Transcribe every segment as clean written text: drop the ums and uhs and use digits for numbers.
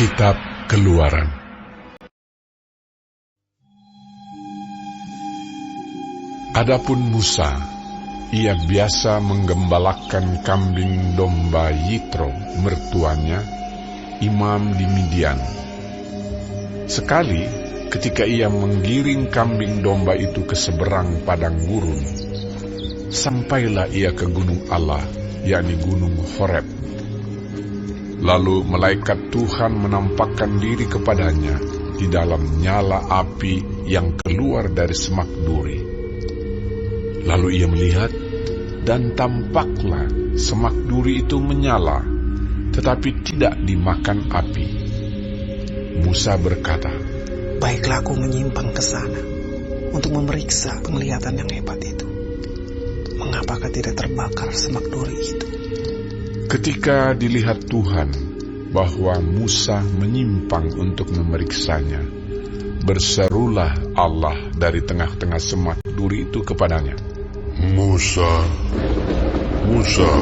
Kitab Keluaran. Adapun Musa, ia biasa menggembalakan kambing domba Yitro, mertuanya, imam di Midian. Sekali, ketika ia menggiring kambing domba itu ke seberang padang gurun, sampailah ia ke gunung Allah, yakni gunung Horeb. Lalu malaikat Tuhan menampakkan diri kepadanya di dalam nyala api yang keluar dari semak duri. Lalu ia melihat, dan tampaklah semak duri itu menyala, tetapi tidak dimakan api. Musa berkata, "Baiklah aku menyimpang ke sana untuk memeriksa penglihatan yang hebat itu. Mengapakah tidak terbakar semak duri itu?" Ketika dilihat Tuhan bahwa Musa menyimpang untuk memeriksanya, berserulah Allah dari tengah-tengah semak duri itu kepadanya, "Musa, Musa."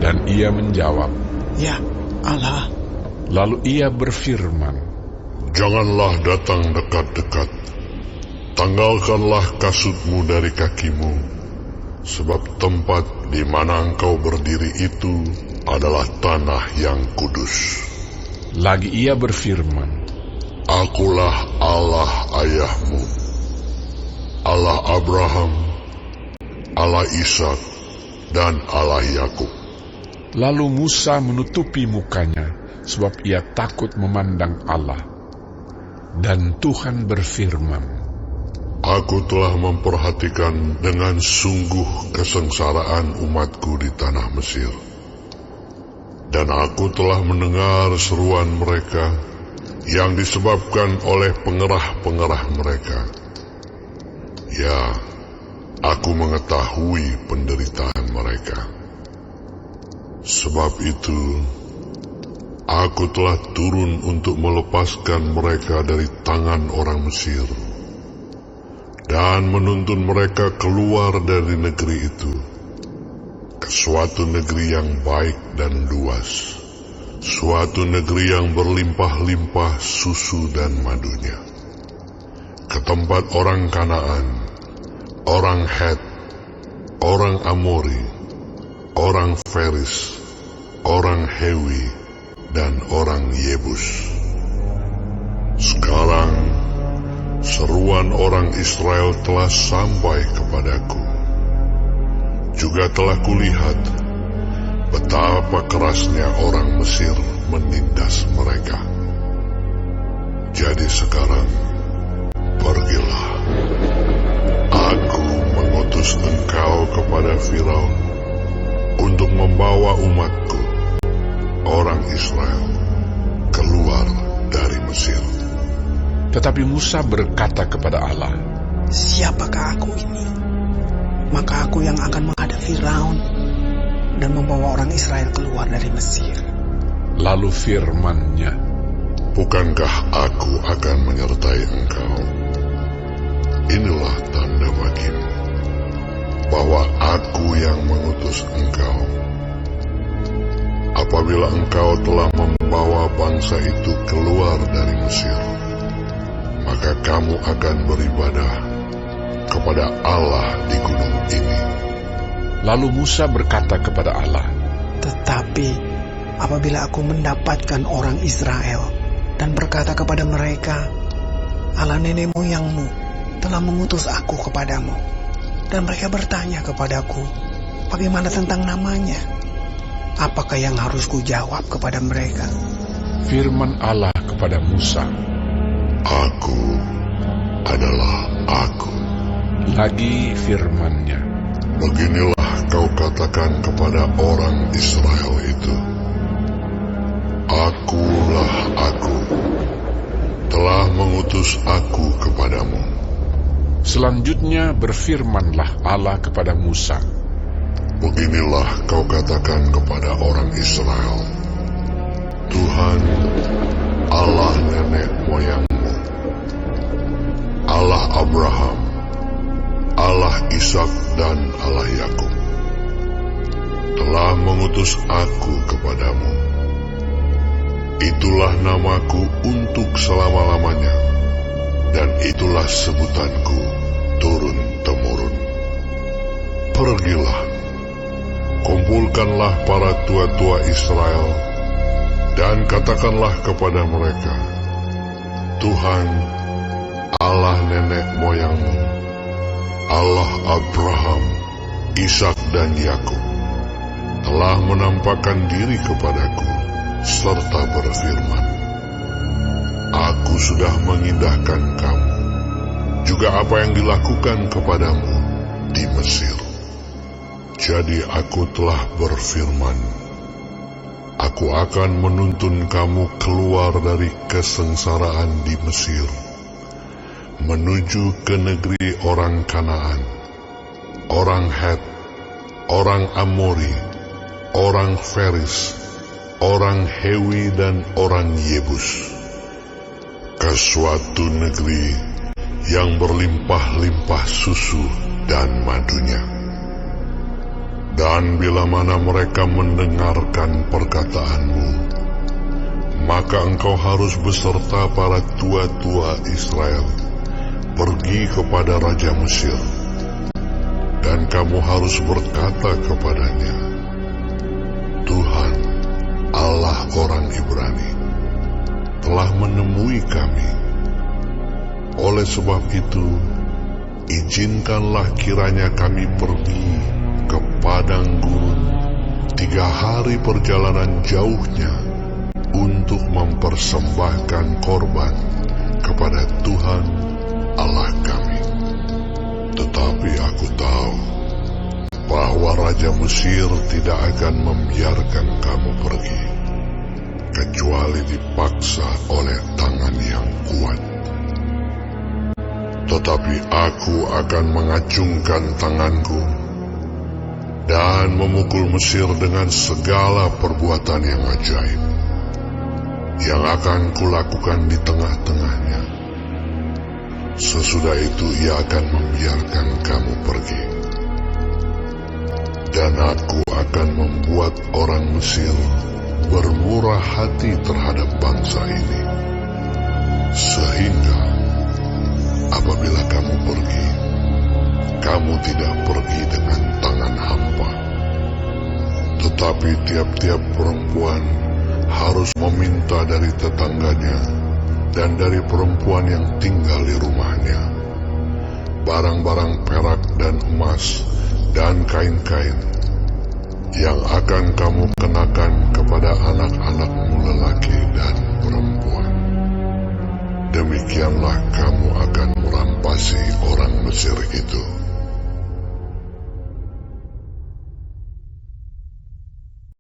Dan ia menjawab, "Ya, Allah." Lalu ia berfirman, "Janganlah datang dekat-dekat. Tanggalkanlah kasutmu dari kakimu, sebab tempat di mana engkau berdiri itu adalah tanah yang kudus." Lagi ia berfirman, "Akulah Allah ayahmu, Allah Abraham, Allah Ishak, dan Allah Yakub." Lalu Musa menutupi mukanya, sebab ia takut memandang Allah. Dan Tuhan berfirman, "Aku telah memperhatikan dengan sungguh kesengsaraan umatku di tanah Mesir. Dan aku telah mendengar seruan mereka yang disebabkan oleh pengerah-pengerah mereka. Ya, aku mengetahui penderitaan mereka. Sebab itu, aku telah turun untuk melepaskan mereka dari tangan orang Mesir dan menuntun mereka keluar dari negeri itu ke suatu negeri yang baik dan luas, suatu negeri yang berlimpah-limpah susu dan madunya, ke tempat orang Kanaan, orang Het, orang Amori, orang Feris, orang Hewi, dan orang Yebus. Sekarang seruan orang Israel telah sampai kepadaku. Juga telah kulihat betapa kerasnya orang Mesir menindas mereka. Jadi sekarang, pergilah. Aku mengutus engkau kepada Firaun untuk membawa umatku, orang Israel, keluar dari Mesir." Tetapi Musa berkata kepada Allah, "Siapakah aku ini? Maka aku yang akan menghadap Firaun dan membawa orang Israel keluar dari Mesir." Lalu firman-Nya, "Bukankah aku akan menyertai engkau? Inilah tanda bagimu bahwa aku yang mengutus engkau. Apabila engkau telah membawa bangsa itu keluar dari Mesir, maka kamu akan beribadah kepada Allah di gunung ini." Lalu Musa berkata kepada Allah, "Tetapi apabila aku mendapatkan orang Israel dan berkata kepada mereka, Allah nenek moyangmu telah mengutus aku kepadamu, dan mereka bertanya kepadaku, bagaimana tentang namanya? Apakah yang harus kujawab kepada mereka?" firman Allah kepada Musa, "Aku adalah Aku." Lagi firman-Nya, Beginilah kau katakan kepada orang Israel itu, Akulah Aku, telah mengutus Aku kepadamu." Selanjutnya berfirmanlah Allah kepada Musa, Beginilah kau katakan kepada orang Israel, Tuhan, Allah nenek moyangmu, Allah Abraham, Allah Ishak dan Allah Yakub, telah mengutus aku kepadamu. Itulah namaku untuk selama-lamanya, dan itulah sebutanku turun-temurun. Pergilah, kumpulkanlah para tua-tua Israel, dan katakanlah kepada mereka, Tuhan, Allah nenek moyangmu, Allah Abraham, Ishak dan Yakub, telah menampakkan diri kepadaku, serta berfirman, Aku sudah mengindahkan kamu, juga apa yang dilakukan kepadamu di Mesir. Jadi aku telah berfirman, Aku akan menuntun kamu keluar dari kesengsaraan di Mesir, menuju ke negeri orang Kanaan, orang Het, orang Amori, orang Feris, orang Hewi dan orang Yebus, ke suatu negeri yang berlimpah-limpah susu dan madunya. Dan bila mana mereka mendengarkan perkataanmu, maka engkau harus beserta para tua-tua Israel pergi kepada Raja Mesir, dan kamu harus berkata kepadanya, Tuhan, Allah orang Ibrani, telah menemui kami. Oleh sebab itu, izinkanlah kiranya kami pergi ke padang gurun 3 hari perjalanan jauhnya untuk mempersembahkan korban kepada Tuhan Allah kami. Tetapi aku tahu bahwa Raja Mesir tidak akan membiarkan kamu pergi, kecuali dipaksa oleh tangan yang kuat. Tetapi aku akan mengacungkan tanganku dan memukul Mesir dengan segala perbuatan yang ajaib, yang akan kulakukan di tengah-tengahnya. Sesudah itu ia akan membiarkan kamu pergi. Dan aku akan membuat orang Mesir bermurah hati terhadap bangsa ini, sehingga apabila kamu pergi, kamu tidak pergi dengan tangan hampa. Tetapi tiap-tiap perempuan harus meminta dari tetangganya dan dari perempuan yang tinggal di rumahnya barang-barang perak dan emas dan kain-kain yang akan kamu kenakan kepada anak-anakmu lelaki dan perempuan. Demikianlah kamu akan